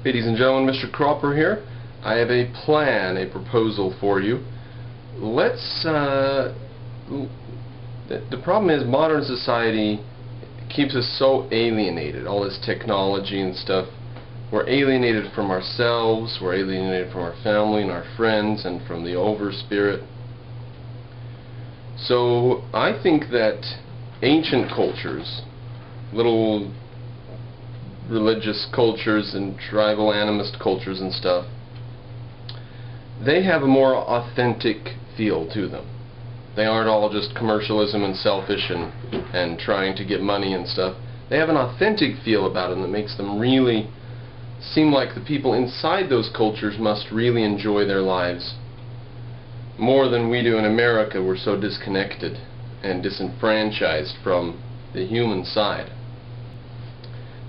Ladies and gentlemen, Mr. Cropper here. I have a plan, a proposal for you. The problem is modern society keeps us so alienated. All this technology and stuff. We're alienated from ourselves, we're alienated from our family and our friends and from the over spirit. So I think that ancient cultures, little religious cultures and tribal animist cultures and stuff, they have a more authentic feel to them. They aren't all just commercialism and selfish and trying to get money and stuff. They have an authentic feel about them that makes them really seem like the people inside those cultures must really enjoy their lives more than we do in America. We're so disconnected and disenfranchised from the human side.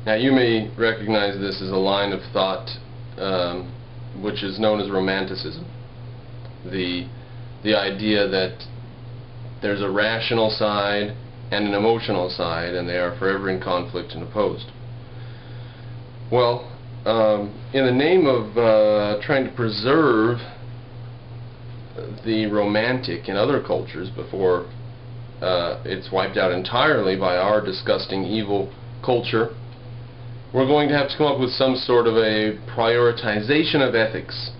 Now you may recognize this as a line of thought which is known as Romanticism. The idea that there's a rational side and an emotional side, and they are forever in conflict and opposed. Well, in the name of trying to preserve the romantic in other cultures before it's wiped out entirely by our disgusting evil culture, we're going to have to come up with some sort of a prioritization of ethics,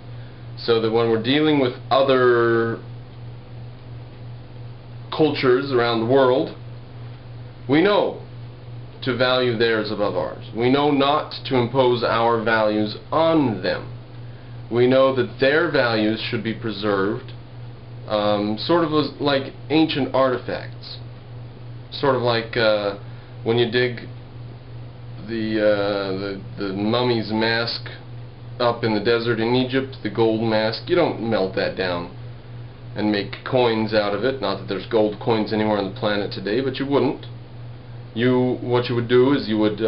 so that when we're dealing with other cultures around the world, we know to value theirs above ours. We know not to impose our values on them. We know that their values should be preserved, sort of like ancient artifacts. Sort of like when you dig the mummy's mask up in the desert in Egypt, the gold mask. You don't melt that down and make coins out of it. Not that there's gold coins anywhere on the planet today, but you wouldn't. What you would do is you would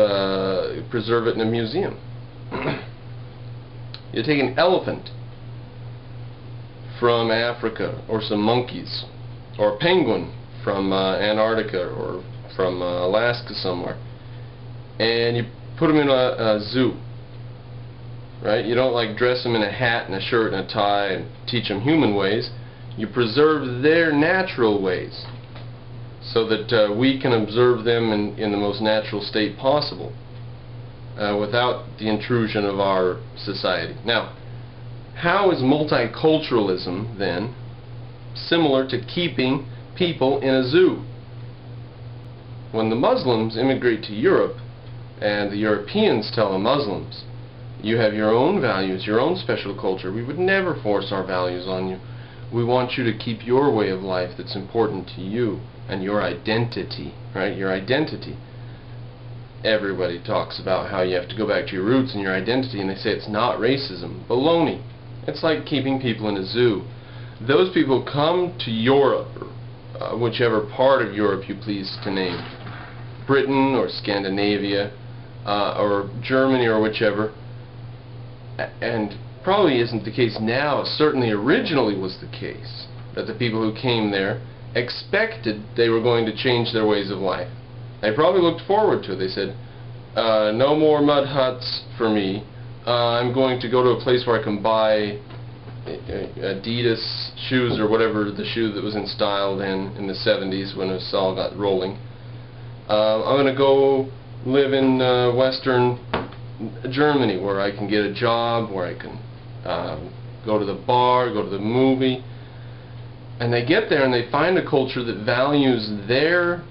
preserve it in a museum. You take an elephant from Africa, or some monkeys, or a penguin from Antarctica, or from Alaska somewhere, and you put them in a zoo, right? You don't like dress them in a hat and a shirt and a tie and teach them human ways. You preserve their natural ways so that we can observe them in the most natural state possible, without the intrusion of our society. Now, how is multiculturalism then similar to keeping people in a zoo? When the Muslims immigrate to Europe, and the Europeans tell the Muslims, you have your own values, your own special culture. We would never force our values on you. We want you to keep your way of life that's important to you and your identity, right? Your identity. Everybody talks about how you have to go back to your roots and your identity, and they say it's not racism. Baloney. It's like keeping people in a zoo. Those people come to Europe, or whichever part of Europe you please to name, Britain or Scandinavia, or Germany or whichever, and probably isn't the case now, certainly originally was the case, that the people who came there expected they were going to change their ways of life. They probably looked forward to it. They said, no more mud huts for me. I'm going to go to a place where I can buy Adidas shoes, or whatever the shoe that was in style then in the 70s when it all got rolling. I'm going to go live in Western Germany, where I can get a job, where I can go to the bar, go to the movie. And they get there and they find a culture that values their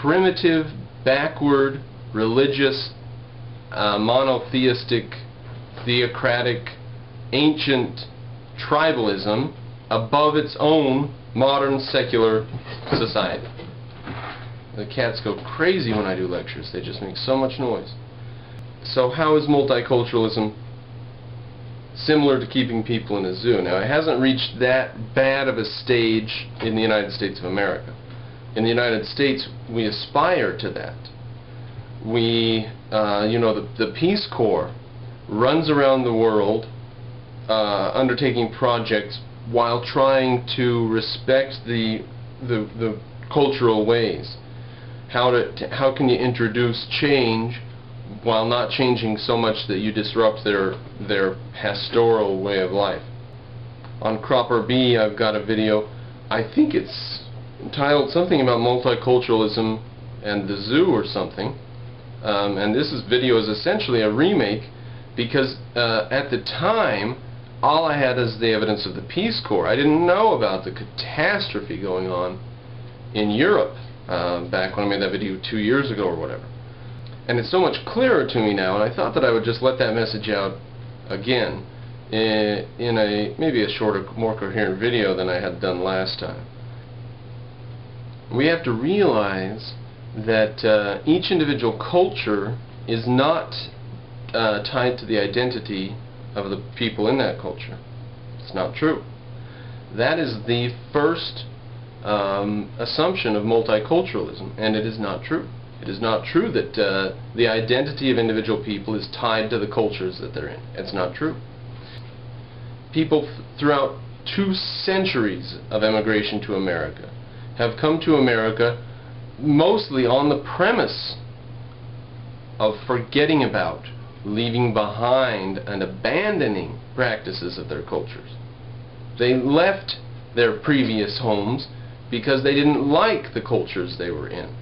primitive, backward, religious, monotheistic, theocratic, ancient tribalism above its own modern secular society. The cats go crazy when I do lectures. They just make so much noise. So how is multiculturalism similar to keeping people in a zoo? Now, it hasn't reached that bad of a stage in the United States of America. In the United States, we aspire to that. We, the Peace Corps runs around the world undertaking projects while trying to respect the cultural ways. How can you introduce change while not changing so much that you disrupt their pastoral way of life. On Cropper B, I've got a video, I think it's entitled something about multiculturalism and the zoo or something, and this video is essentially a remake because at the time all I had is the evidence of the Peace Corps. I didn't know about the catastrophe going on in Europe back when I made that video 2 years ago or whatever. And it's so much clearer to me now, and I thought that I would just let that message out again in maybe a shorter, more coherent video than I had done last time. We have to realize that each individual culture is not tied to the identity of the people in that culture. It's not true. That is the first assumption of multiculturalism, and it is not true. It is not true that the identity of individual people is tied to the cultures that they're in. It's not true. People throughout 2 centuries of emigration to America have come to America mostly on the premise of forgetting about, leaving behind, and abandoning practices of their cultures. They left their previous homes because they didn't like the cultures they were in.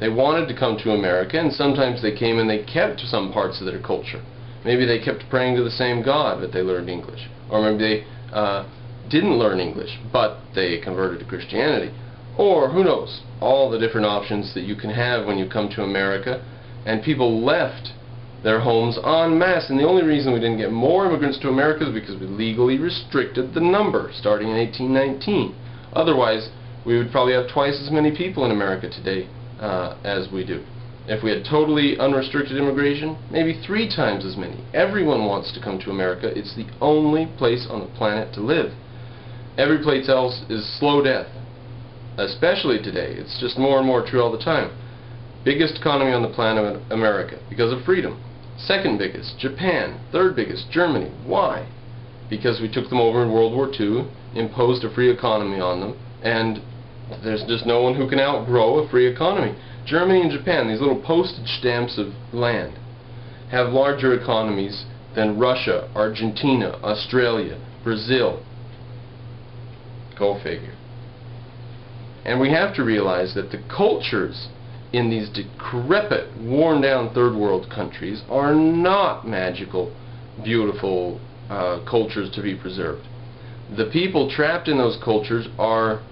They wanted to come to America, and sometimes they came and they kept some parts of their culture. Maybe they kept praying to the same God, but they learned English. Or maybe they didn't learn English, but they converted to Christianity. Or, who knows, all the different options that you can have when you come to America. And people left their homes en masse, and the only reason we didn't get more immigrants to America is because we legally restricted the number starting in 1819. Otherwise, we would probably have twice as many people in America today as we do. If we had totally unrestricted immigration, maybe 3 times as many. Everyone wants to come to America. It's the only place on the planet to live. Every place else is slow death, especially today. It's just more and more true all the time. Biggest economy on the planet, America, because of freedom. Second biggest, Japan. Third biggest, Germany. Why? Because we took them over in World War II, imposed a free economy on them, and there's just no one who can outgrow a free economy. Germany and Japan, these little postage stamps of land, have larger economies than Russia, Argentina, Australia, Brazil. Go figure. And we have to realize that the cultures in these decrepit, worn-down third world countries are not magical, beautiful cultures to be preserved. The people trapped in those cultures are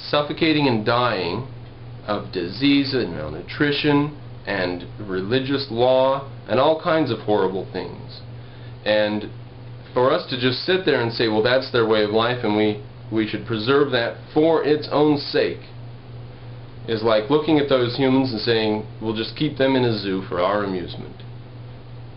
suffocating and dying of disease and malnutrition and religious law and all kinds of horrible things. And for us to just sit there and say, well, that's their way of life and we should preserve that for its own sake, is like looking at those humans and saying, we'll just keep them in a zoo for our amusement.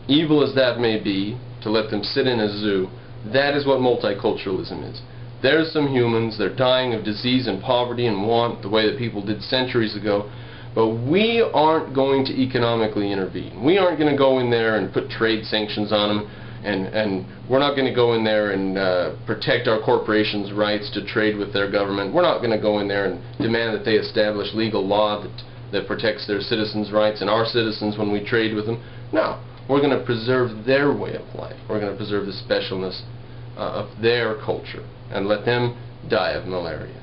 Evil as that may be, to let them sit in a zoo, that is what multiculturalism is. There's some humans, they're dying of disease and poverty and want, the way that people did centuries ago, but we aren't going to economically intervene. We aren't going to go in there and put trade sanctions on them, and we're not going to go in there and protect our corporations' rights to trade with their government. We're not going to go in there and demand that they establish legal law that protects their citizens' rights and our citizens when we trade with them. No, we're going to preserve their way of life. We're going to preserve the specialness of their culture and let them die of malaria.